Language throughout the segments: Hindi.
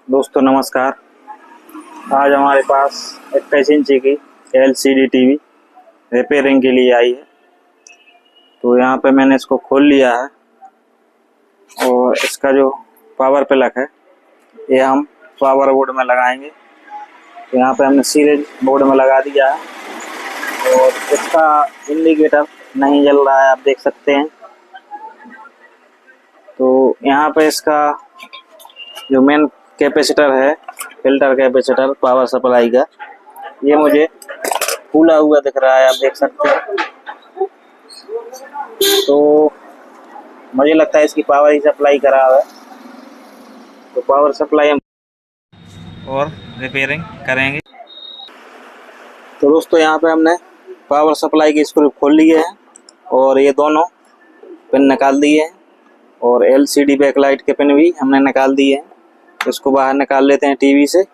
दोस्तों नमस्कार। आज हमारे पास 21 इंची की LCD टीवी रिपेयरिंग के लिए आई है। तो यहाँ पे मैंने इसको खोल लिया है और इसका जो पावर प्लग है ये हम पावर बोर्ड में लगाएंगे। तो यहाँ पे हमने सीरीज बोर्ड में लगा दिया है और इसका इंडिकेटर नहीं जल रहा है, आप देख सकते हैं। तो यहाँ पे इसका जो मेन कैपेसिटर है, फिल्टर कैपेसिटर पावर सप्लाई का, ये मुझे फूला हुआ दिख रहा है, आप देख सकते हैं। तो मुझे लगता है इसकी पावर ही सप्लाई खराब है, तो पावर सप्लाई हम और रिपेयरिंग करेंगे। तो दोस्तों यहाँ पे हमने पावर सप्लाई की स्क्रू खोल लिए है और ये दोनों पिन निकाल दिए हैं और LCD बैकलाइट के पिन भी हमने निकाल दिए हैं। इसको बाहर निकाल लेते हैं टीवी से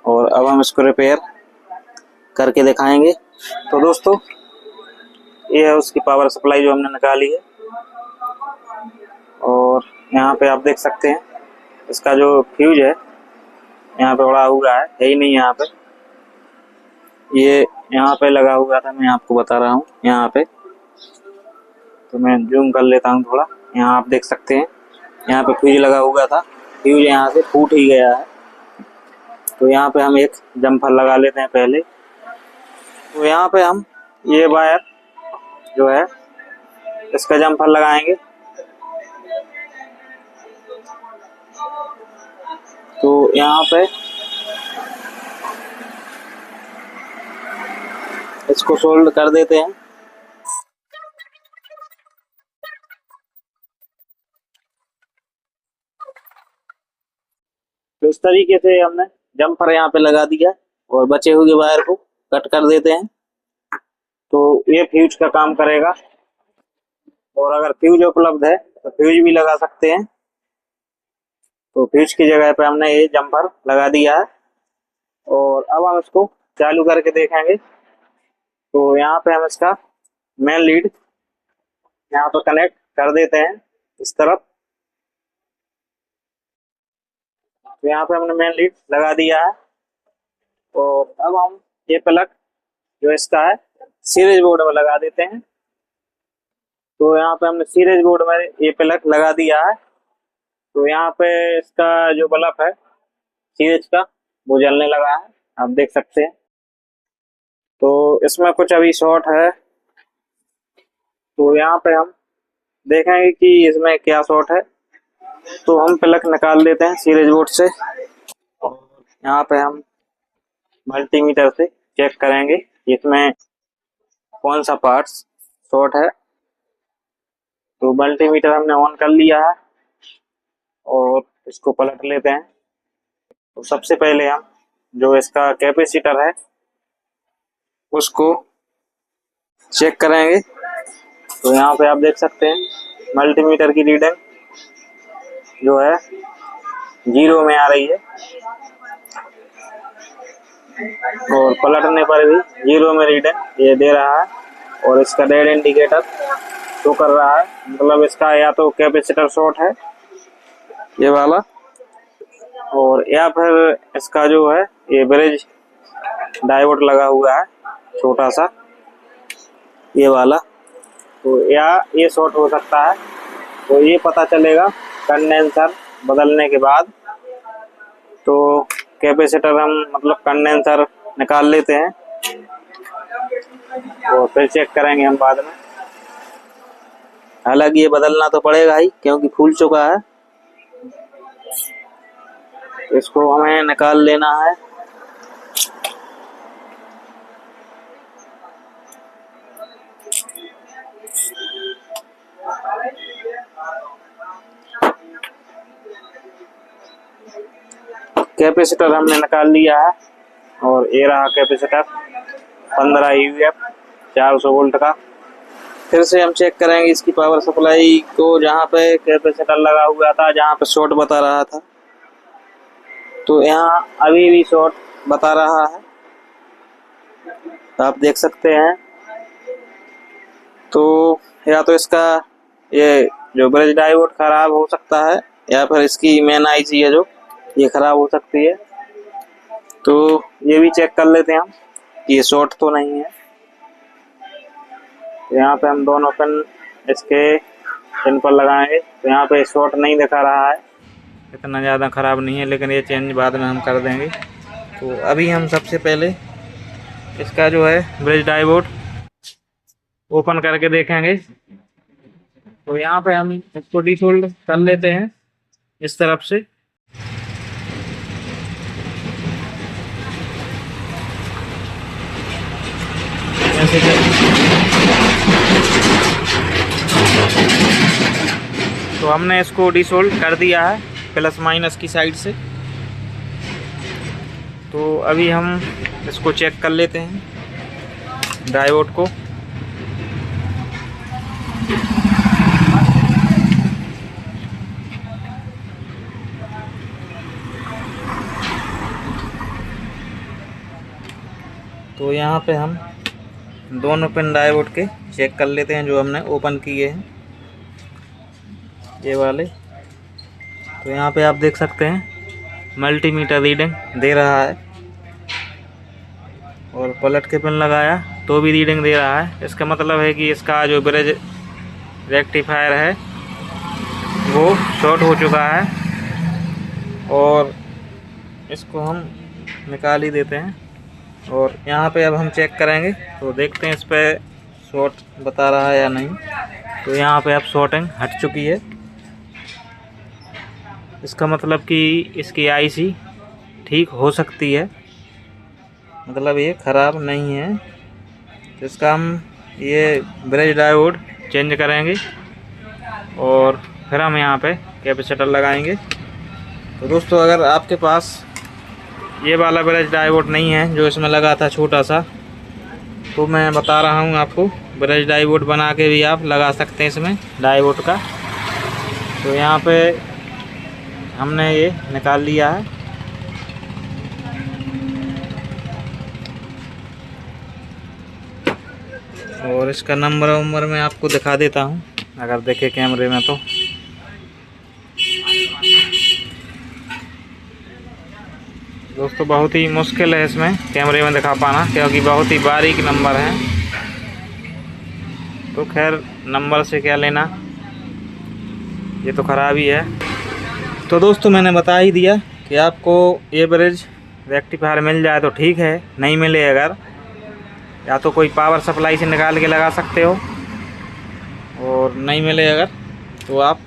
और अब हम इसको रिपेयर करके दिखाएंगे। तो दोस्तों ये है उसकी पावर सप्लाई जो हमने निकाली है और यहाँ पे आप देख सकते हैं इसका जो फ्यूज है यहाँ पे उड़ा हुआ है ही नहीं। यहाँ पे ये यहाँ पे लगा हुआ था, मैं आपको बता रहा हूँ यहाँ पे। तो मैं जूम कर लेता हूँ थोड़ा, यहाँ आप देख सकते हैं यहाँ पे फ्यूज लगा हुआ था, फ्यूज यहाँ से फूट ही गया है। तो यहाँ पे हम एक जम्पर लगा लेते हैं पहले। तो यहाँ पे हम ये वायर जो है इसका जम्पर लगाएंगे। तो यहाँ पे इसको सोल्ड कर देते हैं। तो इस तरीके से हमने जम्पर यहाँ पे लगा दिया और बचे हुए वायर को कट कर देते हैं। तो ये फ्यूज का काम करेगा और अगर फ्यूज उपलब्ध है तो फ्यूज भी लगा सकते हैं। तो फ्यूज की जगह पे हमने ये जम्पर लगा दिया है और अब हम इसको चालू करके देखेंगे। तो यहाँ पे हम इसका मेन लीड यहाँ पे कनेक्ट कर देते हैं इस तरफ। तो यहाँ पे हमने मेन लीड लगा दिया है और अब हम ये प्लग जो इसका है सीरीज बोर्ड में लगा देते हैं। तो यहाँ पे हमने सीरीज बोर्ड में ये प्लग लगा दिया है। तो यहाँ पे इसका जो बल्ब है सीरीज का वो जलने लगा है, आप देख सकते हैं। तो इसमें कुछ अभी शॉर्ट है, तो यहाँ पे हम देखेंगे कि इसमें क्या शॉर्ट है। तो हम प्लग निकाल लेते हैं सीरीज बोर्ड से और यहाँ पे हम मल्टीमीटर से चेक करेंगे इसमें कौन सा पार्ट्स शॉर्ट है। तो मल्टीमीटर हमने ऑन कर लिया है और इसको पलट लेते हैं। तो सबसे पहले हम जो इसका कैपेसिटर है उसको चेक करेंगे। तो यहाँ पे आप देख सकते हैं मल्टीमीटर की रीडिंग जो है 0 में आ रही है और पलटने पर भी 0 में रीडिंग ये दे रहा है और इसका डेड इंडिकेटर शो कर रहा है, मतलब इसका या तो कैपेसिटर शॉर्ट है ये वाला, और या फिर इसका जो है ये ब्रिज डायोड लगा हुआ है छोटा सा ये वाला, तो या ये शॉर्ट हो सकता है। तो ये पता चलेगा कंडेंसर बदलने के बाद। तो कैपेसिटर हम मतलब कंडेंसर निकाल लेते हैं और फिर चेक करेंगे हम बाद में। हालांकि ये बदलना तो पड़ेगा ही क्योंकि फूल चुका है। इसको हमें निकाल लेना है। कैपेसिटर हमने निकाल लिया है और ये रहा कैपेसिटर 15 UF 400 वोल्ट का। फिर से हम चेक करेंगे इसकी पावर सप्लाई को, जहाँ पे कैपेसिटर लगा हुआ था जहाँ पे शॉर्ट बता रहा था। तो यहाँ अभी भी शॉर्ट बता रहा है, आप देख सकते हैं। तो या तो इसका ये जो ब्रिज डायोड खराब हो सकता है या फिर इसकी मेन IC है जो ये खराब हो सकती है। तो ये भी चेक कर लेते हैं हम, ये शॉर्ट तो नहीं है। तो यहाँ पे हम दोनों पिन इसके पिन पर लगाएंगे। तो यहाँ पे शॉर्ट नहीं दिखा रहा है, इतना ज़्यादा ख़राब नहीं है, लेकिन ये चेंज बाद में हम कर देंगे। तो अभी हम सबसे पहले इसका जो है ब्रिज डायोड ओपन करके देखेंगे। तो यहाँ पे हम इसको डिसोल्ड कर लेते हैं इस तरफ से। ऐसे तो हमने इसको डिसोल्ड कर दिया है प्लस माइनस की साइड से। तो अभी हम इसको चेक कर लेते हैं डायोड को। तो यहाँ पे हम दोनों पिन डायोड के चेक कर लेते हैं जो हमने ओपन किए हैं, ये वाले। तो यहाँ पे आप देख सकते हैं मल्टीमीटर रीडिंग दे रहा है, और पलट के पिन लगाया तो भी रीडिंग दे रहा है। इसका मतलब है कि इसका जो ब्रिज रेक्टिफायर है वो शॉर्ट हो चुका है, और इसको हम निकाल ही देते हैं। और यहाँ पे अब हम चेक करेंगे तो देखते हैं इस पर शॉर्ट बता रहा है या नहीं। तो यहाँ पे अब शॉर्टिंग हट चुकी है, इसका मतलब कि इसकी आईसी ठीक हो सकती है, मतलब ये ख़राब नहीं है। तो इसका हम ये ब्रिज डायोड चेंज करेंगे और फिर हम यहाँ पे कैपेसिटर लगाएंगे। तो दोस्तों, अगर आपके पास ये वाला ब्रिज डायोड नहीं है जो इसमें लगा था छोटा सा, तो मैं बता रहा हूँ आपको, ब्रिज डायोड बना के भी आप लगा सकते हैं इसमें डायोड का। तो यहाँ पे हमने ये निकाल लिया है। और इसका नंबर मैं आपको दिखा देता हूँ, अगर देखे कैमरे में तो। दोस्तों, बहुत ही मुश्किल है इसमें कैमरे में दिखा पाना, क्योंकि बहुत ही बारीक नंबर है। तो खैर, नंबर से क्या लेना, ये तो ख़राब ही है। तो दोस्तों, मैंने बता ही दिया कि आपको ये ब्रिज रेक्टिफायर मिल जाए तो ठीक है, नहीं मिले अगर, या तो कोई पावर सप्लाई से निकाल के लगा सकते हो, और नहीं मिले अगर तो आप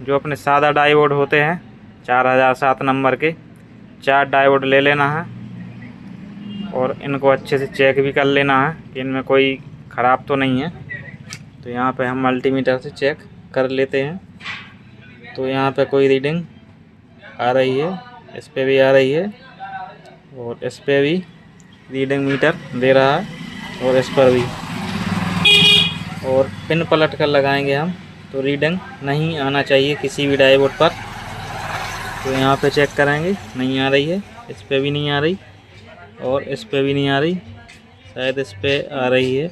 जो अपने सादा डायोड होते हैं 4007 नंबर के 4 डायोड ले लेना है, और इनको अच्छे से चेक भी कर लेना है कि इनमें कोई ख़राब तो नहीं है। तो यहाँ पे हम मल्टीमीटर से चेक कर लेते हैं। तो यहाँ पे कोई रीडिंग आ रही है, इस पे भी आ रही है, और इस पे भी रीडिंग मीटर दे रहा है, और इस पर भी। और पिन पलट कर लगाएंगे हम, तो रीडिंग नहीं आना चाहिए किसी भी डायोड पर। तो यहाँ पे चेक करेंगे, नहीं आ रही है, इस पे भी नहीं आ रही, और इस पे भी नहीं आ रही, शायद इस पे आ रही है,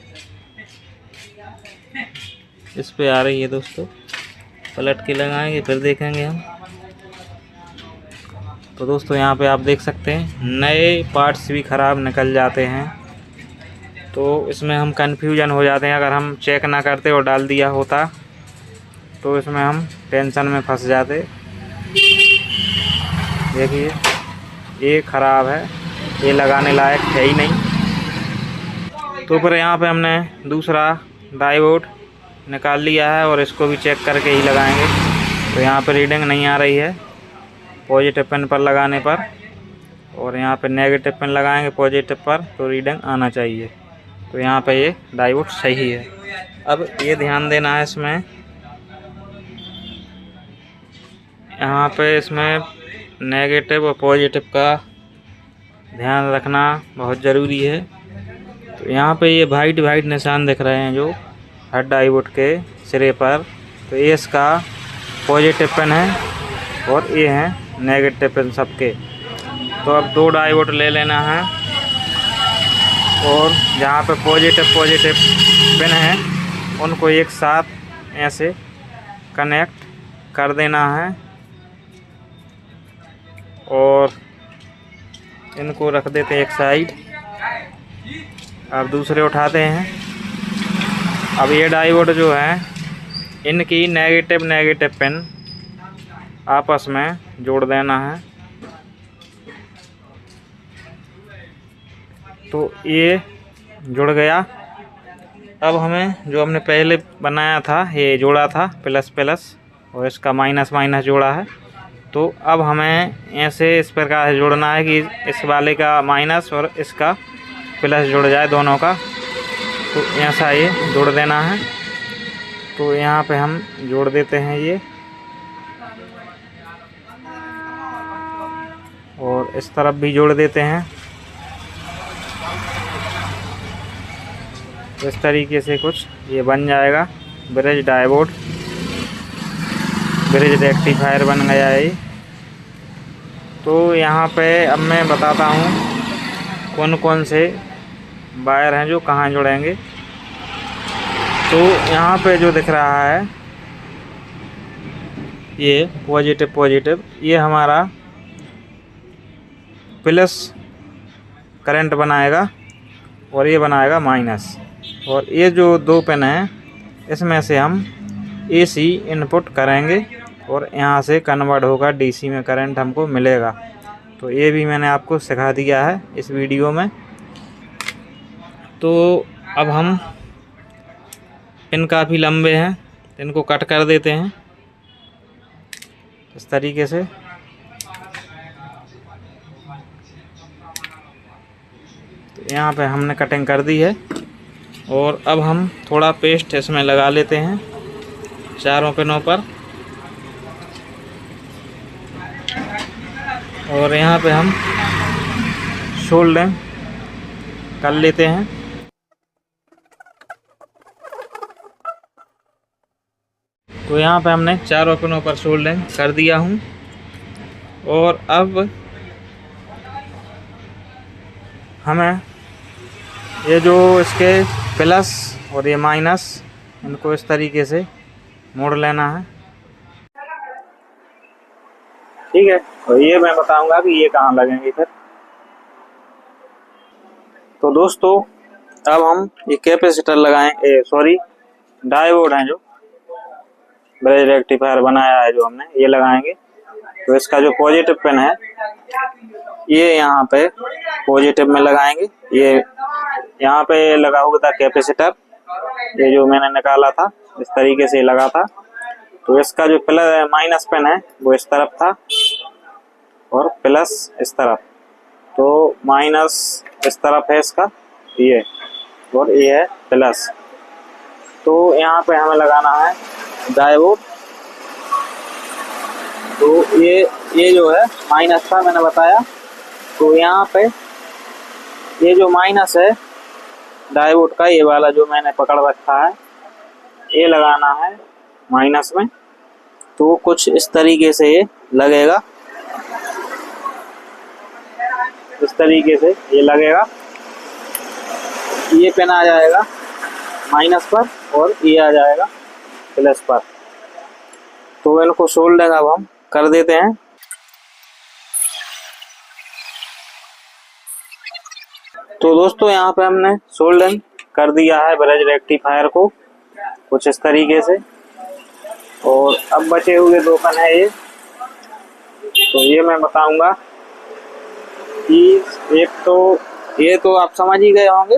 इस पे आ रही है। दोस्तों, पलट के लगाएंगे फिर देखेंगे हम। तो दोस्तों, यहाँ पे आप देख सकते हैं नए पार्ट्स भी ख़राब निकल जाते हैं, तो इसमें हम कन्फ्यूजन हो जाते हैं। अगर हम चेक ना करते और डाल दिया होता तो इसमें हम टेंशन में फंस जाते। देखिए, ये ख़राब है, ये लगाने लायक है ही नहीं। तो फिर यहाँ पे हमने दूसरा डायोड निकाल लिया है, और इसको भी चेक करके ही लगाएंगे। तो यहाँ पे रीडिंग नहीं आ रही है पॉजिटिव पिन पर लगाने पर, और यहाँ पे नेगेटिव पिन लगाएंगे पॉजिटिव पर, तो रीडिंग आना चाहिए। तो यहाँ पे ये डायोड सही है। अब ये ध्यान देना है इसमें, यहाँ पे इसमें नेगेटिव और पॉजिटिव का ध्यान रखना बहुत ज़रूरी है। तो यहाँ पे ये वाइट निशान दिख रहे हैं जो हर डायोड के सिरे पर, तो ये इसका पॉजिटिव पिन है, और ये हैं नेगेटिव पिन सबके। तो अब 2 डायोड ले लेना है, और जहाँ पे पॉजिटिव पिन है उनको एक साथ ऐसे कनेक्ट कर देना है। और इनको रख देते हैं एक साइड। अब दूसरे उठाते हैं। अब ये डायोड जो है इनकी नेगेटिव नेगेटिव पिन आपस में जोड़ देना है। तो ये जुड़ गया। अब हमें जो हमने पहले बनाया था, ये जोड़ा था प्लस प्लस और इसका माइनस माइनस जोड़ा है, तो अब हमें ऐसे इस प्रकार से जोड़ना है कि इस वाले का माइनस और इसका प्लस जुड़ जाए दोनों का। तो ऐसा ये जोड़ देना है। तो यहाँ पे हम जोड़ देते हैं ये, और इस तरफ भी जोड़ देते हैं। इस तरीके से कुछ ये बन जाएगा ब्रिज डायोड, ब्रिज रेक्टिफायर बन गया है। तो यहाँ पे अब मैं बताता हूँ कौन कौन से वायर हैं जो कहाँ जुड़ेंगे। तो यहाँ पे जो दिख रहा है ये पॉजिटिव पॉजिटिव, ये हमारा प्लस करंट बनाएगा और ये बनाएगा माइनस। और ये जो दो पिन हैं इसमें से हम एसी इनपुट करेंगे और यहाँ से कन्वर्ट होगा डीसी में करंट हमको मिलेगा। तो ये भी मैंने आपको सिखा दिया है इस वीडियो में। तो अब हम पिन काफ़ी लंबे हैं, इनको कट कर देते हैं इस तरीके से। तो यहाँ पे हमने कटिंग कर दी है और अब हम थोड़ा पेस्ट इसमें लगा लेते हैं चारों पिनों पर। और यहाँ पे हम सोल्डरिंग कर लेते हैं। तो यहाँ पे हमने चारों पिनों पर सोल्डरिंग कर दिया हूँ। और अब हमें ये जो इसके प्लस और ये माइनस, इनको इस तरीके से मोड़ लेना है। ठीक है, और ये मैं बताऊंगा कि ये कहाँ लगेंगे फिर। तो दोस्तों अब हम ये कैपेसिटर लगाएं, सॉरी डायोड हैं जो ब्रिज रेक्टिफायर बनाया है जो हमने, ये लगाएंगे। तो इसका जो पॉजिटिव पिन है ये यहाँ पे पॉजिटिव में लगाएंगे। ये यहाँ पे लगा हुआ था कैपेसिटर, ये जो मैंने निकाला था इस तरीके से लगा था। तो इसका जो प्लस माइनस पिन है वो इस तरफ था और प्लस इस तरफ। तो माइनस इस तरफ है इसका ये, और ये है प्लस। तो यहाँ पे हमें लगाना है डायोड। तो ये जो है माइनस था मैंने बताया। तो यहाँ पे ये जो माइनस है डायोड का, ये वाला जो मैंने पकड़ रखा है, ये लगाना है माइनस में। तो कुछ इस तरीके से ये लगेगा, इस तरीके से ये लगेगा। ये पिन आ जाएगा माइनस पर और ये आ जाएगा प्लस पर। तो इनको सोल्डरिंग अब हम कर देते हैं। तो दोस्तों यहाँ पे हमने सोल्डरिंग कर दिया है ब्रिज रेक्टिफायर को कुछ इस तरीके से। और अब बचे हुए दो पिन है ये, तो ये मैं बताऊंगा कि एक तो ये तो आप समझ ही गए होंगे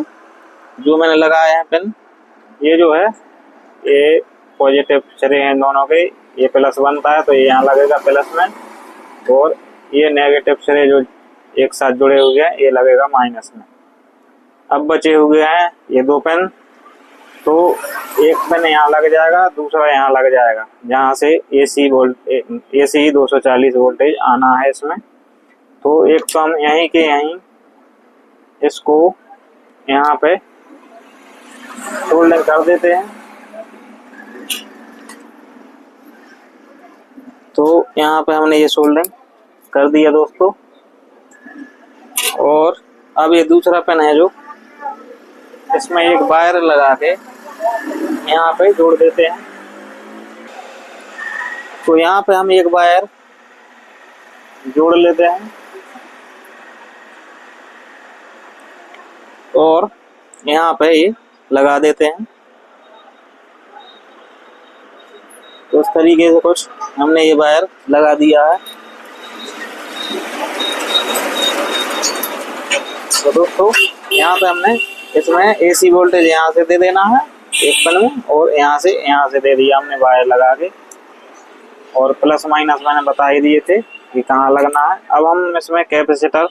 जो मैंने लगाए हैं पिन। ये जो है ये पॉजिटिव सिरे हैं दोनों के, ये प्लस बनता है तो ये यहाँ लगेगा प्लस में, और ये नेगेटिव सिरे जो एक साथ जुड़े हुए हैं ये लगेगा माइनस में। अब बचे हुए हैं ये दो पिन, तो एक पिन यहाँ लग जाएगा, दूसरा यहाँ लग जाएगा, जहाँ से एसी 240 वोल्टेज आना है इसमें। तो एक तो हम यहीं के यहीं इसको यहाँ पे सोल्डरिंग कर देते हैं। तो यहाँ पे हमने ये सोल्डरिंग कर दिया दोस्तों। और अब ये दूसरा पिन है जो इसमें एक वायर लगा के यहाँ पे जोड़ देते हैं। तो यहाँ पे हम एक वायर जोड़ लेते हैं और यहाँ पे ये लगा देते हैं। तो इस तरीके से कुछ हमने ये वायर लगा दिया है। तो दोस्तों यहाँ पे हमने इसमें AC वोल्टेज यहाँ से दे देना है एक पिन में, और यहाँ से दे दिया हमने वायर लगा के। और प्लस माइनस मैंने बता ही दिए थे कि कहाँ लगना है। अब हम इसमें कैपेसिटर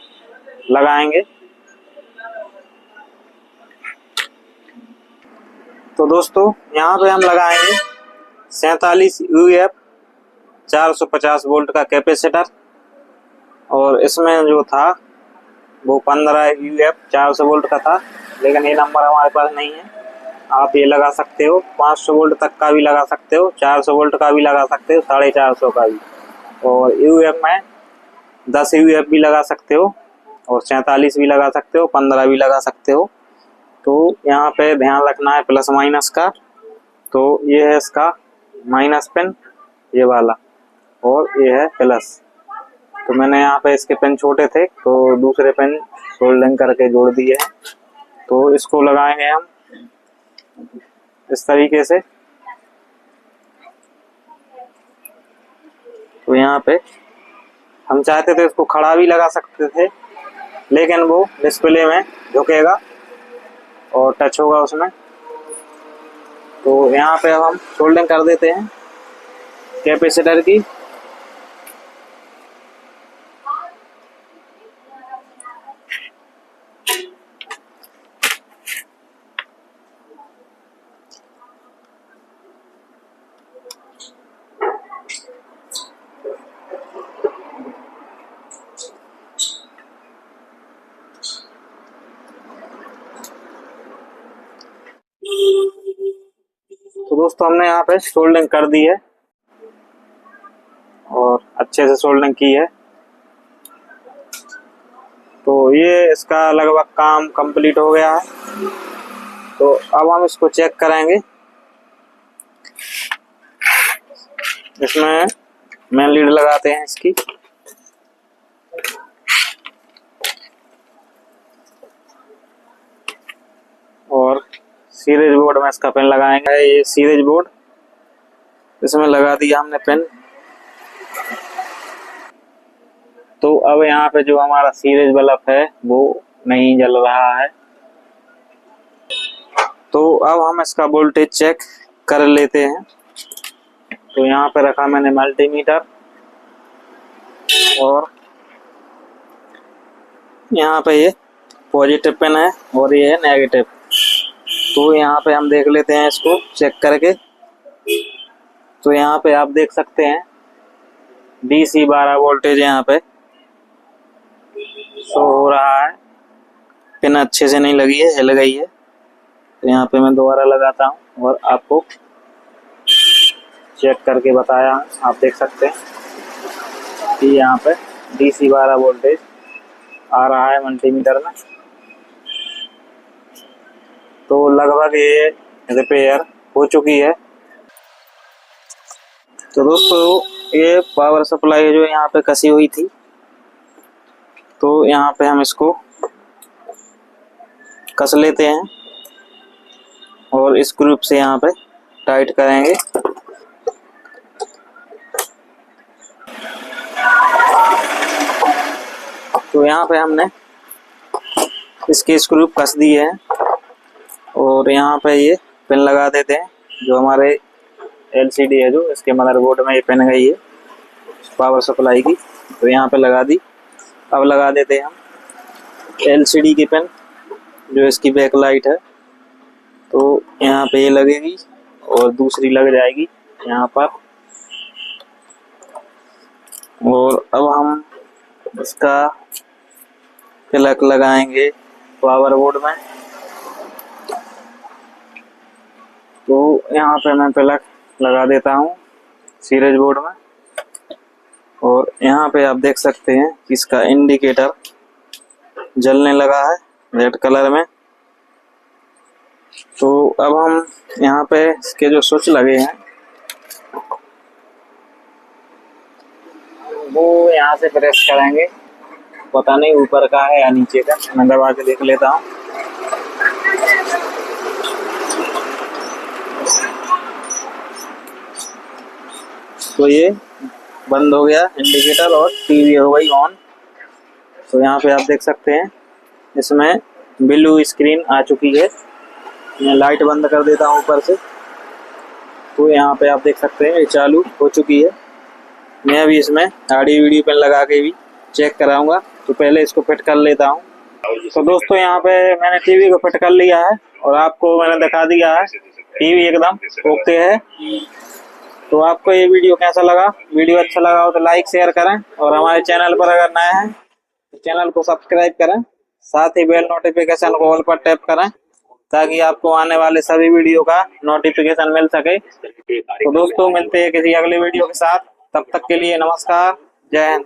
लगाएंगे। तो दोस्तों यहाँ पे हम लगाएंगे 47 UF 450 वोल्ट का कैपेसिटर, और इसमें जो था वो 15 UF 400 वोल्ट का था, लेकिन ये नंबर हमारे पास नहीं है। आप ये लगा सकते हो 500 वोल्ट तक का भी लगा सकते हो, 400 वोल्ट का भी लगा सकते हो, 450 का भी, और UF में 10 UF भी लगा सकते हो, और 47 भी लगा सकते हो, 15 भी लगा सकते हो। तो यहाँ पे ध्यान रखना है प्लस माइनस का। तो ये है इसका माइनस पिन, ये वाला, और ये है प्लस। तो मैंने यहाँ पे इसके पिन छोटे थे तो दूसरे पिन सोल्डरिंग करके जोड़ दिए हैं। तो इसको लगाएंगे हम इस तरीके से। तो यहाँ पे हम चाहते थे इसको खड़ा भी लगा सकते थे, लेकिन वो डिस्प्ले में झुकेगा और टच होगा उसमें। तो यहाँ पे अब हम सोल्डरिंग कर देते हैं कैपेसिटर की। तो दोस्तों हमने यहाँ पे सोल्डरिंग कर दी है और अच्छे से सोल्डरिंग की है। तो ये इसका लगभग काम कंप्लीट हो गया है। तो अब हम इसको चेक करेंगे। इसमें मेन लीड लगाते हैं इसकी, और सीरीज बोर्ड में इसका पिन लगाएंगे। ये सीरीज बोर्ड, इसमें लगा दिया हमने पिन। तो अब यहाँ पे जो हमारा सीरीज बल्ब है वो नहीं जल रहा है। तो अब हम इसका वोल्टेज चेक कर लेते हैं। तो यहाँ पे रखा मैंने मल्टीमीटर, और यहाँ पे ये पॉजिटिव पिन है और ये है नेगेटिव। तो यहाँ पे हम देख लेते हैं इसको चेक करके। तो यहाँ पे आप देख सकते हैं DC 12 वोल्टेज यहाँ पे शो हो रहा है। पिन अच्छे से नहीं लगी है, हिल गई है। तो यहाँ पे मैं दोबारा लगाता हूँ और आपको चेक करके बताया हूँ। आप देख सकते हैं कि यहाँ पे DC 12 वोल्टेज आ रहा है मल्टीमीटर में। तो लगभग ये रिपेयर हो चुकी है। तो दोस्तों ये पावर सप्लाई जो यहाँ पे कसी हुई थी, तो यहाँ पे हम इसको कस लेते हैं और इस ग्रुप से यहाँ पे टाइट करेंगे। तो यहाँ पे हमने इसके स्क्रू कस दिए हैं और यहाँ पे ये पिन लगा देते हैं। जो हमारे LCD है जो इसके मदरबोर्ड में ये पिन गई है पावर सप्लाई की, तो यहाँ पे लगा दी। अब लगा देते हैं हम LCD की पिन, जो इसकी बैक लाइट है। तो यहाँ पे ये लगेगी और दूसरी लग जाएगी यहाँ पर। और अब हम इसका प्लग लगाएंगे पावर बोर्ड में। तो यहाँ पे मैं प्लग लगा देता हूँ सीरीज बोर्ड में, और यहाँ पे आप देख सकते हैं कि इसका इंडिकेटर जलने लगा है रेड कलर में। तो अब हम यहाँ पे इसके जो स्विच लगे हैं वो यहाँ से प्रेस करेंगे, पता नहीं ऊपर का है या नीचे का, मैं दबा के देख लेता हूँ। तो ये बंद हो गया इंडिकेटर और टीवी हो गई ऑन। तो यहाँ पे आप देख सकते हैं इसमें ब्लू स्क्रीन आ चुकी है। मैं लाइट बंद कर देता हूँ ऊपर से। तो यहाँ पे आप देख सकते हैं ये चालू हो चुकी है। मैं अभी इसमें ऑडियो वीडियो पेन लगा के भी चेक कराऊंगा, तो पहले इसको फिट कर लेता हूँ। तो दोस्तों यहाँ पे मैंने टीवी को फिट कर लिया है और आपको मैंने दिखा दिया है, टीवी एकदम ओके है। तो आपको ये वीडियो कैसा लगा? वीडियो अच्छा लगा हो तो लाइक शेयर करें, और हमारे चैनल पर अगर नए हैं तो चैनल को सब्सक्राइब करें, साथ ही बेल नोटिफिकेशन को ऑल पर टैप करें ताकि आपको आने वाले सभी वीडियो का नोटिफिकेशन मिल सके। तो दोस्तों मिलते हैं किसी अगले वीडियो के साथ, तब तक के लिए नमस्कार, जय हिंद।